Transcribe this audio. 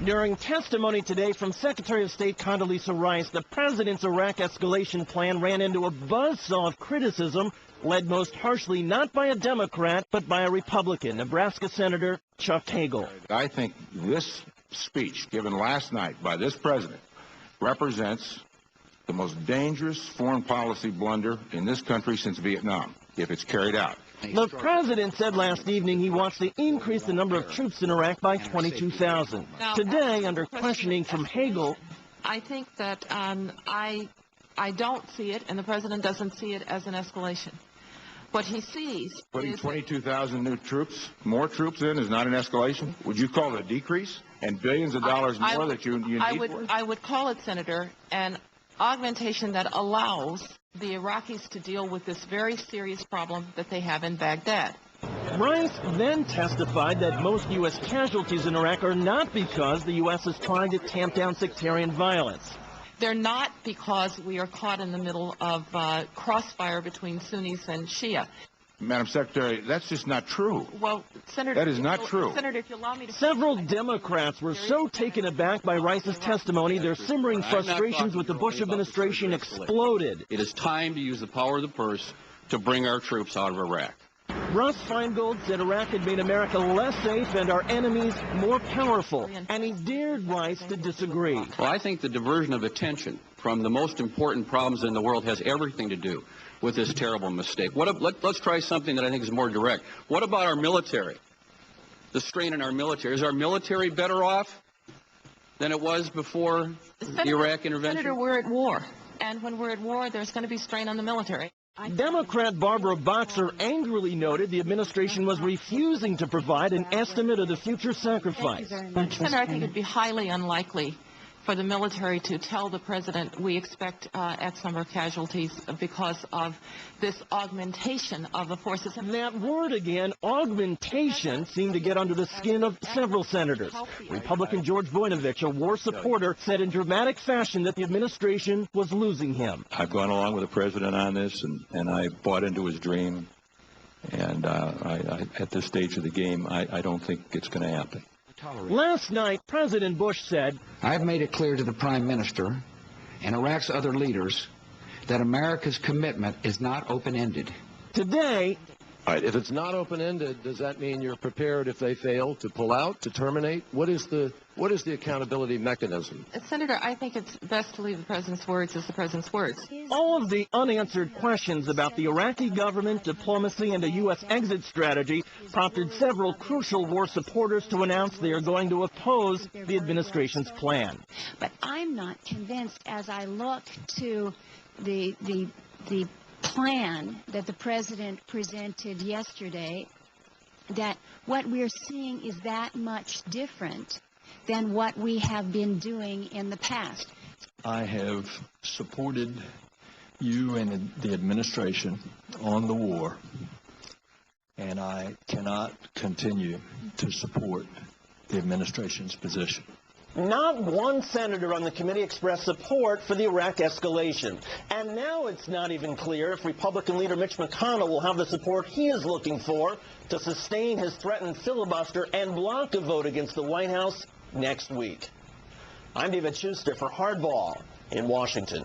During testimony today from Secretary of State Condoleeza Rice, the president's Iraq escalation plan ran into a buzzsaw of criticism, led most harshly not by a Democrat, but by a Republican, Nebraska Senator Chuck Hagel. I think this speech given last night by this president represents the most dangerous foreign policy blunder in this country since Vietnam, if it's carried out. The president said last evening he wants to increase the number of troops in Iraq by 22,000. Today, under questioning from Hagel, I think that I don't see it, and the president doesn't see it as an escalation. What he sees Putting 22,000 new troops, more troops in, is not an escalation? Would you call it a decrease? And billions of dollars more that you need for it? I would call it, Senator, an augmentation that allows the Iraqis to deal with this very serious problem that they have in Baghdad. Rice then testified that most U.S. casualties in Iraq are not because the U.S. is trying to tamp down sectarian violence. They're not because we are caught in the middle of crossfire between Sunnis and Shia. Madam Secretary, that's just not true. Well, Senator, that is not true. Senator, if you allow me to... Several Democrats were so taken aback by Rice's testimony, their simmering frustrations with the Bush administration exploded. It is time to use the power of the purse to bring our troops out of Iraq. Russ Feingold said Iraq had made America less safe and our enemies more powerful, and he dared Rice to disagree. Well, I think the diversion of attention from the most important problems in the world has everything to do with this terrible mistake. Let's try something that I think is more direct. What about our military? The strain in our military. Is our military better off than it was before the Iraq intervention? Senator, we're at war, and when we're at war, there's going to be strain on the military. Democrat Barbara Boxer angrily noted the administration was refusing to provide an estimate of the future sacrifice. Senator, I think it would be highly unlikely for the military to tell the president we expect X number of casualties because of this augmentation of the forces. That word again, augmentation, seemed to get under the skin of several senators. Republican George Voinovich, a war supporter, said in dramatic fashion that the administration was losing him. I've gone along with the president on this, and I bought into his dream. And at this stage of the game, I don't think it's going to happen. Last night, President Bush said, I've made it clear to the Prime Minister and Iraq's other leaders that America's commitment is not open-ended. Today, all right, if it's not open-ended, does that mean you're prepared if they fail to pull out, to terminate? What is the accountability mechanism? Senator, I think it's best to leave the president's words as the president's words. All of the unanswered questions about the Iraqi government, diplomacy, and a U.S. exit strategy prompted several crucial war supporters to announce they are going to oppose the administration's plan. But I'm not convinced as I look to the plan that the president presented yesterday that what we're seeing is that much different than what we have been doing in the past. I have supported you and the administration on the war, and I cannot continue to support the administration's position. Not one senator on the committee expressed support for the Iraq escalation. And now it's not even clear if Republican leader Mitch McConnell will have the support he is looking for to sustain his threatened filibuster and block a vote against the White House next week. I'm David Schuster for Hardball in Washington.